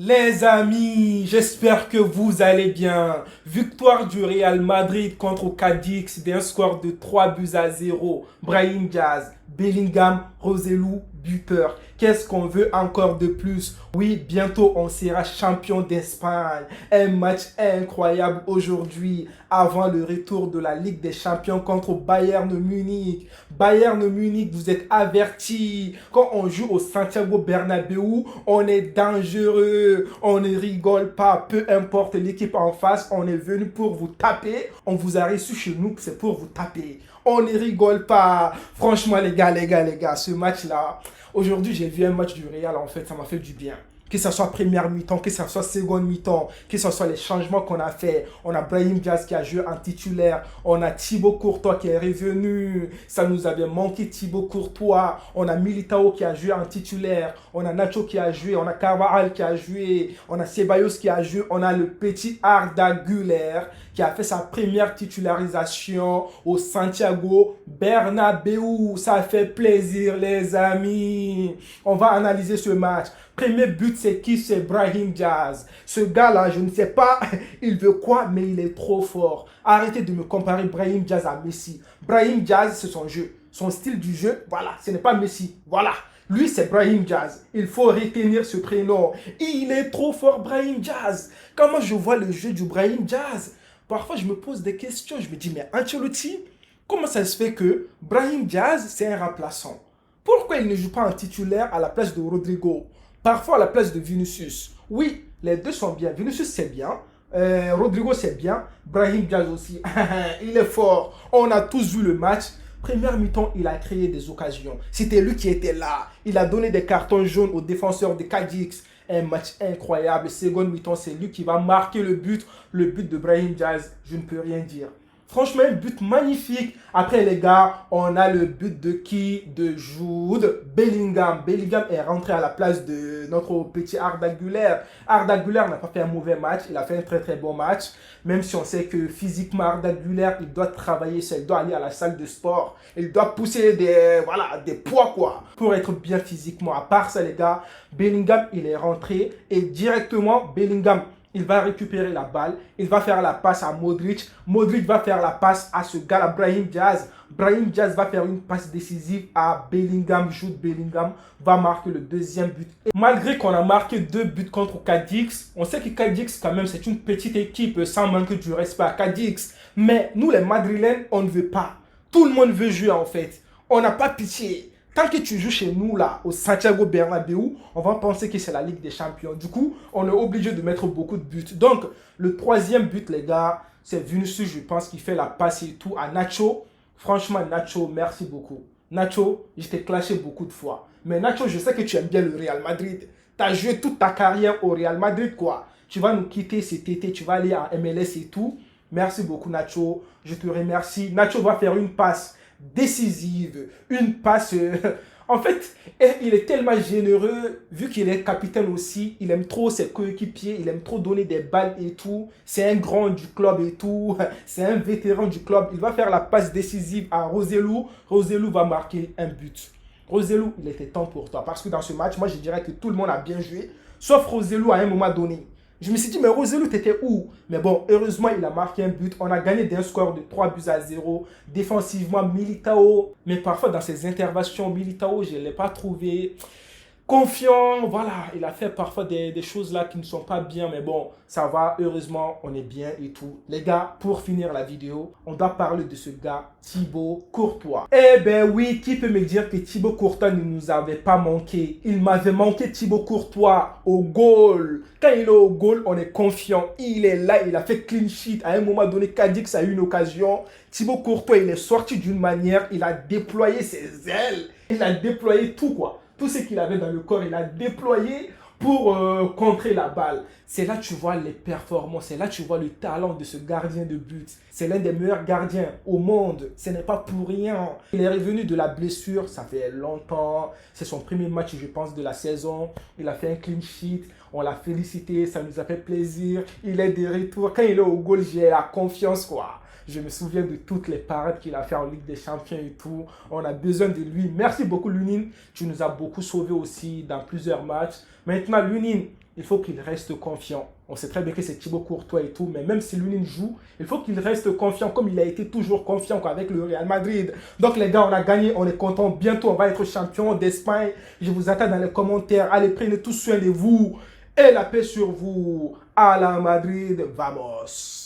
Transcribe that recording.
Les amis, j'espère que vous allez bien. Victoire du Real Madrid contre Cadix d'un score de 3 buts à 0. Brahim Diaz, Bellingham, Roselu, buteur. Qu'est-ce qu'on veut encore de plus? Oui, bientôt on sera champion d'Espagne. Un match incroyable aujourd'hui avant le retour de la Ligue des Champions contre Bayern Munich. Bayern Munich, vous êtes avertis. Quand on joue au Santiago Bernabéu, on est dangereux. On ne rigole pas. Peu importe l'équipe en face, on est venu pour vous taper. On vous a reçu chez nous, c'est pour vous taper. On ne rigole pas. Franchement, les gars, ce match-là, aujourd'hui, j'ai vu un match du Real, en fait, ça m'a fait du bien. Que ce soit première mi-temps, que ce soit seconde mi-temps, que ce soit les changements qu'on a fait. On a Brahim Diaz qui a joué en titulaire. On a Thibaut Courtois qui est revenu. Ça nous avait manqué, Thibaut Courtois. On a Militao qui a joué en titulaire. On a Nacho qui a joué. On a Carvajal qui a joué. On a Ceballos qui a joué. On a le petit Arda Güler qui a fait sa première titularisation au Santiago Bernabéu. Ça fait plaisir, les amis. On va analyser ce match. Premier but, c'est qui? C'est Brahim Diaz. Ce gars-là, je ne sais pas, il veut quoi, mais il est trop fort. Arrêtez de me comparer Brahim Diaz à Messi. Brahim Diaz, c'est son jeu. Son style du jeu, voilà, ce n'est pas Messi. Voilà. Lui, c'est Brahim Diaz. Il faut retenir ce prénom. Il est trop fort, Brahim Diaz. Comment je vois le jeu du Brahim Diaz? Parfois, je me pose des questions. Je me dis, mais Ancelotti, comment ça se fait que Brahim Diaz, c'est un remplaçant? Pourquoi il ne joue pas en titulaire à la place de Rodrigo? Parfois à la place de Vinicius. Oui, les deux sont bien. Vinicius, c'est bien. Rodrigo, c'est bien. Brahim Diaz aussi. Il est fort. On a tous vu le match. Première mi-temps, il a créé des occasions. C'était lui qui était là. Il a donné des cartons jaunes aux défenseurs de Cadix. Un match incroyable. Seconde mi-temps, c'est lui qui va marquer le but. Le but de Brahim Diaz, je ne peux rien dire. Franchement, un but magnifique. Après, les gars, on a le but de qui? De Jude Bellingham. Bellingham est rentré à la place de notre petit Arda Güler. Arda Güler n'a pas fait un mauvais match. Il a fait un très très bon match. Même si on sait que physiquement, Arda Güler, il doit travailler. Il doit aller à la salle de sport. Il doit pousser des poids, quoi. Pour être bien physiquement. À part ça, les gars, Bellingham, il est rentré. Et directement, Bellingham, il va récupérer la balle, il va faire la passe à Modric. Modric va faire la passe à ce gars-là, Brahim Diaz. Brahim Diaz va faire une passe décisive à Bellingham. Jude Bellingham va marquer le deuxième but. Et malgré qu'on a marqué 2 buts contre Cadix, on sait que Cadix, quand même, c'est une petite équipe sans manquer du respect à Cadix. Mais nous, les Madrilènes, on ne veut pas. Tout le monde veut jouer, en fait. On n'a pas pitié. Tant que tu joues chez nous, là, au Santiago Bernabéu, on va penser que c'est la Ligue des Champions. Du coup, on est obligé de mettre beaucoup de buts. Donc, le troisième but, les gars, c'est Vinicius, je pense, qui fait la passe et tout à Nacho. Franchement, Nacho, merci beaucoup. Nacho, je t'ai clashé beaucoup de fois. Mais Nacho, je sais que tu aimes bien le Real Madrid. Tu as joué toute ta carrière au Real Madrid, quoi. Tu vas nous quitter cet été, tu vas aller en MLS et tout. Merci beaucoup, Nacho. Je te remercie. Nacho va faire une passe décisive, une passe. En fait, il est tellement généreux, vu qu'il est capitaine aussi, il aime trop ses coéquipiers, il aime trop donner des balles et tout. C'est un grand du club et tout, c'est un vétéran du club. Il va faire la passe décisive à Roselu. Roselu va marquer un but. Roselu, il était temps pour toi, parce que dans ce match, moi je dirais que tout le monde a bien joué, sauf Roselu à un moment donné. Je me suis dit, mais Roselu, t'étais où? Mais bon, heureusement, il a marqué un but. On a gagné d'un score de 3 buts à 0. Défensivement, Militao. Mais parfois, dans ses interventions, Militao, je ne l'ai pas trouvé confiant. Voilà, il a fait parfois des choses là qui ne sont pas bien. Mais bon, ça va. Heureusement, on est bien et tout. Les gars, pour finir la vidéo, on doit parler de ce gars, Thibaut Courtois. Eh ben oui, qui peut me dire que Thibaut Courtois ne nous avait pas manqué? Il m'avait manqué, Thibaut Courtois, au goal. Quand il est au goal, on est confiant. Il est là, il a fait clean sheet. À un moment donné, Cadix a eu une occasion. Thibaut Courtois, il est sorti d'une manière, il a déployé ses ailes. Il a déployé tout, quoi. Tout ce qu'il avait dans le corps, il a déployé pour contrer la balle. C'est là que tu vois les performances, c'est là que tu vois le talent de ce gardien de but. C'est l'un des meilleurs gardiens au monde, ce n'est pas pour rien. Il est revenu de la blessure, ça fait longtemps. C'est son premier match, je pense, de la saison. Il a fait un clean sheet, on l'a félicité, ça nous a fait plaisir. Il est de retour. Quand il est au goal, j'ai la confiance, quoi. Je me souviens de toutes les parades qu'il a fait en Ligue des Champions et tout. On a besoin de lui. Merci beaucoup, Lunin. Tu nous as beaucoup sauvés aussi dans plusieurs matchs. Maintenant, Lunin, il faut qu'il reste confiant. On sait très bien que c'est Thibaut Courtois et tout, mais même si lui joue, il faut qu'il reste confiant comme il a été toujours confiant avec le Real Madrid. Donc les gars, on a gagné, on est content. Bientôt, on va être champion d'Espagne. Je vous attends dans les commentaires. Allez, prenez tous soin de vous et la paix sur vous. À la Madrid, vamos!